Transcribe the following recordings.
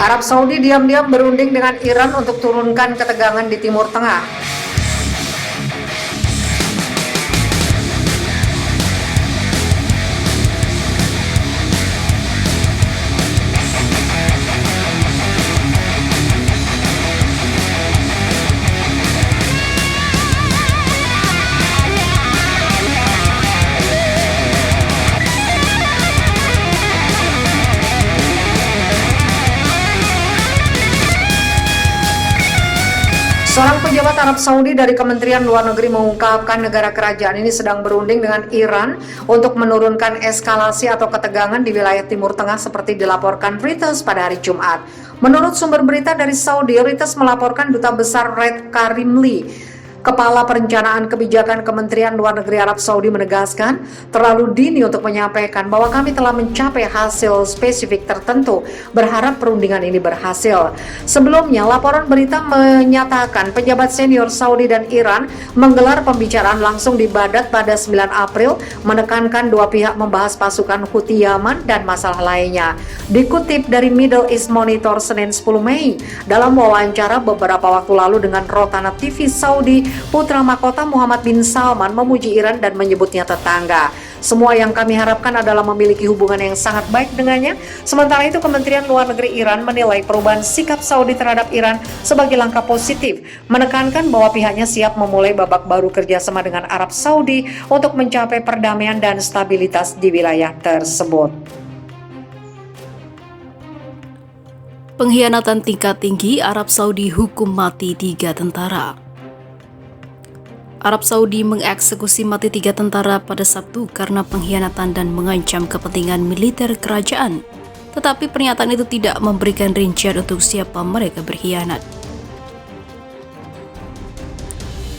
Arab Saudi diam-diam berunding dengan Iran untuk turunkan ketegangan di Timur Tengah. Seorang pejabat Arab Saudi dari Kementerian Luar Negeri mengungkapkan negara kerajaan ini sedang berunding dengan Iran untuk menurunkan eskalasi atau ketegangan di wilayah Timur Tengah seperti dilaporkan Reuters pada hari Jumat. Menurut sumber berita dari Saudi, Reuters melaporkan Duta Besar Red Karimli, Kepala Perencanaan Kebijakan Kementerian Luar Negeri Arab Saudi menegaskan terlalu dini untuk menyampaikan bahwa kami telah mencapai hasil spesifik tertentu, berharap perundingan ini berhasil. Sebelumnya, laporan berita menyatakan pejabat senior Saudi dan Iran menggelar pembicaraan langsung di Baghdad pada 9 April, menekankan dua pihak membahas pasukan Houthi Yaman dan masalah lainnya. Dikutip dari Middle East Monitor Senin 10 Mei, dalam wawancara beberapa waktu lalu dengan Rotana TV Saudi, Putra Mahkota Muhammad bin Salman memuji Iran dan menyebutnya tetangga. Semua yang kami harapkan adalah memiliki hubungan yang sangat baik dengannya. Sementara itu, Kementerian Luar Negeri Iran menilai perubahan sikap Saudi terhadap Iran sebagai langkah positif, menekankan bahwa pihaknya siap memulai babak baru kerjasama dengan Arab Saudi untuk mencapai perdamaian dan stabilitas di wilayah tersebut. Pengkhianatan tingkat tinggi, Arab Saudi hukum mati 3 tentara. Arab Saudi mengeksekusi mati 3 tentara pada Sabtu karena pengkhianatan dan mengancam kepentingan militer kerajaan. Tetapi pernyataan itu tidak memberikan rincian untuk siapa mereka berkhianat.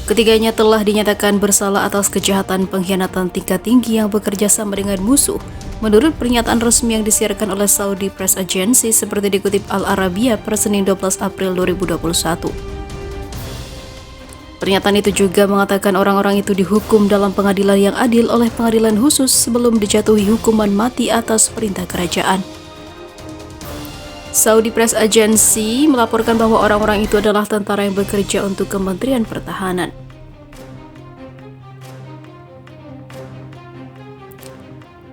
Ketiganya telah dinyatakan bersalah atas kejahatan pengkhianatan tingkat tinggi yang bekerja sama dengan musuh, menurut pernyataan resmi yang disiarkan oleh Saudi Press Agency seperti dikutip Al Arabiya pada Senin 12 April 2021. Pernyataan itu juga mengatakan orang-orang itu dihukum dalam pengadilan yang adil oleh pengadilan khusus sebelum dijatuhi hukuman mati atas perintah kerajaan. Saudi Press Agency melaporkan bahwa orang-orang itu adalah tentara yang bekerja untuk Kementerian Pertahanan.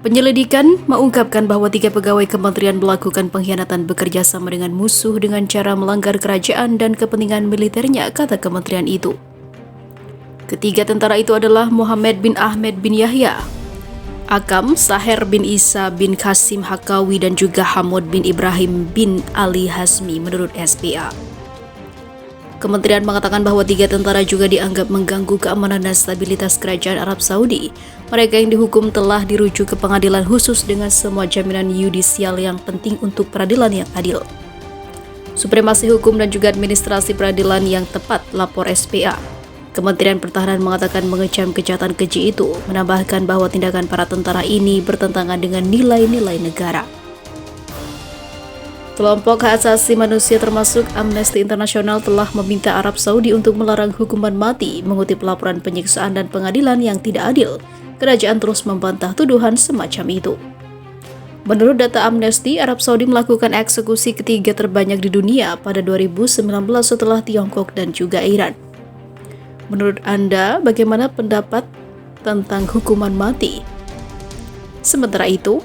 Penyelidikan mengungkapkan bahwa 3 pegawai kementerian melakukan pengkhianatan bekerja sama dengan musuh dengan cara melanggar kerajaan dan kepentingan militernya, kata kementerian itu. Ketiga tentara itu adalah Muhammad bin Ahmed bin Yahya, Akam, Saher bin Isa bin Qasim Hakawi, dan juga Hamud bin Ibrahim bin Ali Hasmi, menurut SPA. Kementerian mengatakan bahwa 3 tentara juga dianggap mengganggu keamanan dan stabilitas kerajaan Arab Saudi. Mereka yang dihukum telah dirujuk ke pengadilan khusus dengan semua jaminan yudisial yang penting untuk peradilan yang adil. Supremasi hukum dan juga administrasi peradilan yang tepat, lapor SPA. Kementerian Pertahanan mengatakan mengecam kejahatan keji itu, menambahkan bahwa tindakan para tentara ini bertentangan dengan nilai-nilai negara. Kelompok hak asasi manusia termasuk Amnesty International telah meminta Arab Saudi untuk melarang hukuman mati, mengutip laporan penyiksaan dan pengadilan yang tidak adil. Kerajaan terus membantah tuduhan semacam itu. Menurut data Amnesty, Arab Saudi melakukan eksekusi ketiga terbanyak di dunia pada 2019 setelah Tiongkok dan juga Iran. Menurut Anda, bagaimana pendapat tentang hukuman mati? Sementara itu,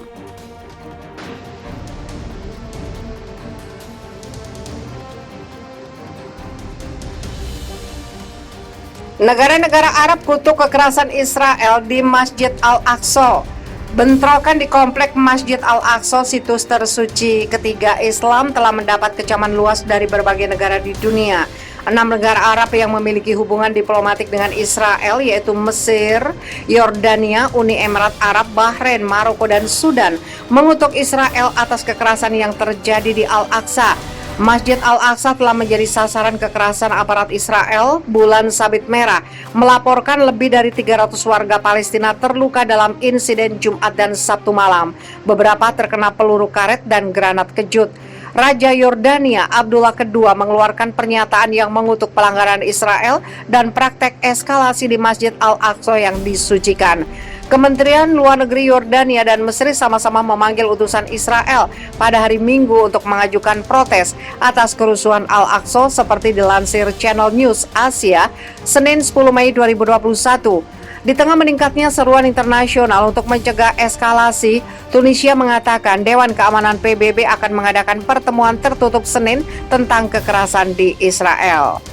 negara-negara Arab kutuk kekerasan Israel di Masjid Al-Aqsa. Bentrokan di komplek Masjid Al-Aqsa, situs tersuci ketiga Islam, telah mendapat kecaman luas dari berbagai negara di dunia. 6 negara Arab yang memiliki hubungan diplomatik dengan Israel, yaitu Mesir, Yordania, Uni Emirat Arab, Bahrain, Maroko, dan Sudan, mengutuk Israel atas kekerasan yang terjadi di Al-Aqsa. Masjid Al-Aqsa telah menjadi sasaran kekerasan aparat Israel. Bulan Sabit Merah melaporkan lebih dari 300 warga Palestina terluka dalam insiden Jumat dan Sabtu malam. Beberapa terkena peluru karet dan granat kejut. Raja Yordania Abdullah II mengeluarkan pernyataan yang mengutuk pelanggaran Israel dan praktek eskalasi di Masjid Al-Aqsa yang disucikan. Kementerian Luar Negeri Yordania dan Mesir sama-sama memanggil utusan Israel pada hari Minggu untuk mengajukan protes atas kerusuhan Al-Aqsa seperti dilansir Channel News Asia, Senin 10 Mei 2021. Di tengah meningkatnya seruan internasional untuk mencegah eskalasi, Tunisia mengatakan Dewan Keamanan PBB akan mengadakan pertemuan tertutup Senin tentang kekerasan di Israel.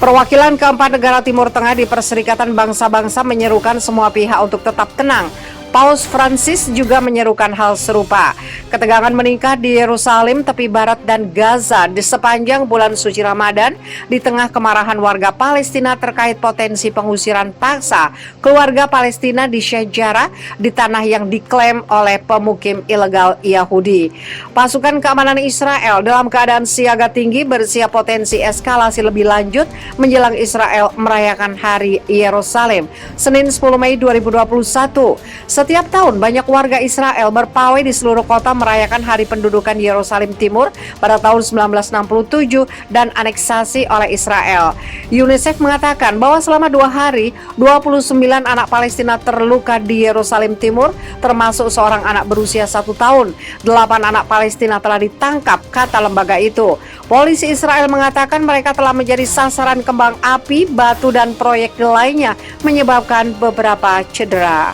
Perwakilan keempat negara Timur Tengah di Perserikatan Bangsa-Bangsa menyerukan semua pihak untuk tetap tenang. Paus Francis juga menyerukan hal serupa. Ketegangan meningkat di Yerusalem, tepi barat dan Gaza di sepanjang bulan suci Ramadan di tengah kemarahan warga Palestina terkait potensi pengusiran paksa keluarga Palestina di Sheikh Jarrah di tanah yang diklaim oleh pemukim ilegal Yahudi. Pasukan keamanan Israel dalam keadaan siaga tinggi bersiap potensi eskalasi lebih lanjut menjelang Israel merayakan Hari Yerusalem, Senin 10 Mei 2021. Setiap tahun banyak warga Israel berpawai di seluruh kota merayakan Hari Pendudukan Yerusalem Timur pada tahun 1967 dan aneksasi oleh Israel. UNICEF mengatakan bahwa selama 2 hari, 29 anak Palestina terluka di Yerusalem Timur, termasuk seorang anak berusia 1 tahun. 8 anak Palestina telah ditangkap, kata lembaga itu. Polisi Israel mengatakan mereka telah menjadi sasaran kembang api, batu, dan proyektil lainnya, menyebabkan beberapa cedera.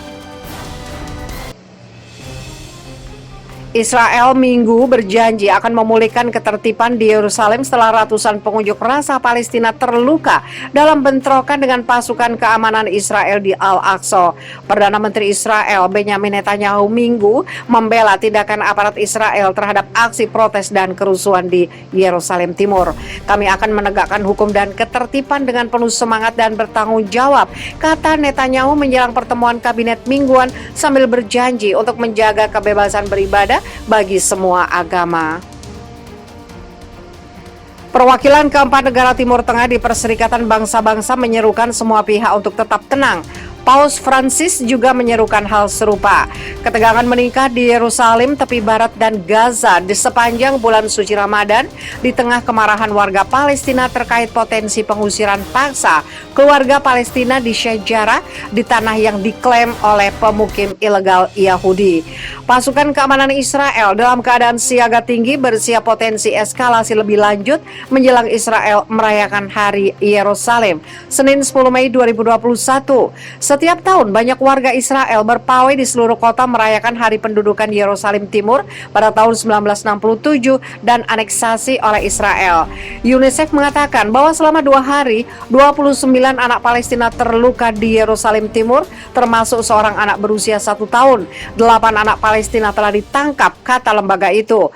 Israel Minggu berjanji akan memulihkan ketertiban di Yerusalem setelah ratusan pengunjuk rasa Palestina terluka dalam bentrokan dengan pasukan keamanan Israel di Al-Aqsa. Perdana Menteri Israel Benjamin Netanyahu Minggu membela tindakan aparat Israel terhadap aksi protes dan kerusuhan di Yerusalem Timur. Kami akan menegakkan hukum dan ketertiban dengan penuh semangat dan bertanggung jawab, kata Netanyahu menjelang pertemuan kabinet mingguan sambil berjanji untuk menjaga kebebasan beribadah bagi semua agama. Perwakilan keempat negara Timur Tengah di Perserikatan Bangsa-Bangsa menyerukan semua pihak untuk tetap tenang. Paus Francis juga menyerukan hal serupa. Ketegangan meningkat di Yerusalem, tepi barat dan Gaza di sepanjang bulan suci Ramadan di tengah kemarahan warga Palestina terkait potensi pengusiran paksa keluarga Palestina di Sheikh Jarrah di tanah yang diklaim oleh pemukim ilegal Yahudi. Pasukan keamanan Israel dalam keadaan siaga tinggi bersiap potensi eskalasi lebih lanjut menjelang Israel merayakan Hari Yerusalem, Senin 10 Mei 2021. Setiap tahun banyak warga Israel berpawai di seluruh kota merayakan Hari Pendudukan Yerusalem Timur pada tahun 1967 dan aneksasi oleh Israel. UNICEF mengatakan bahwa selama 2 hari, 29 anak Palestina terluka di Yerusalem Timur, termasuk seorang anak berusia 1 tahun. 8 anak Palestina telah ditangkap, kata lembaga itu.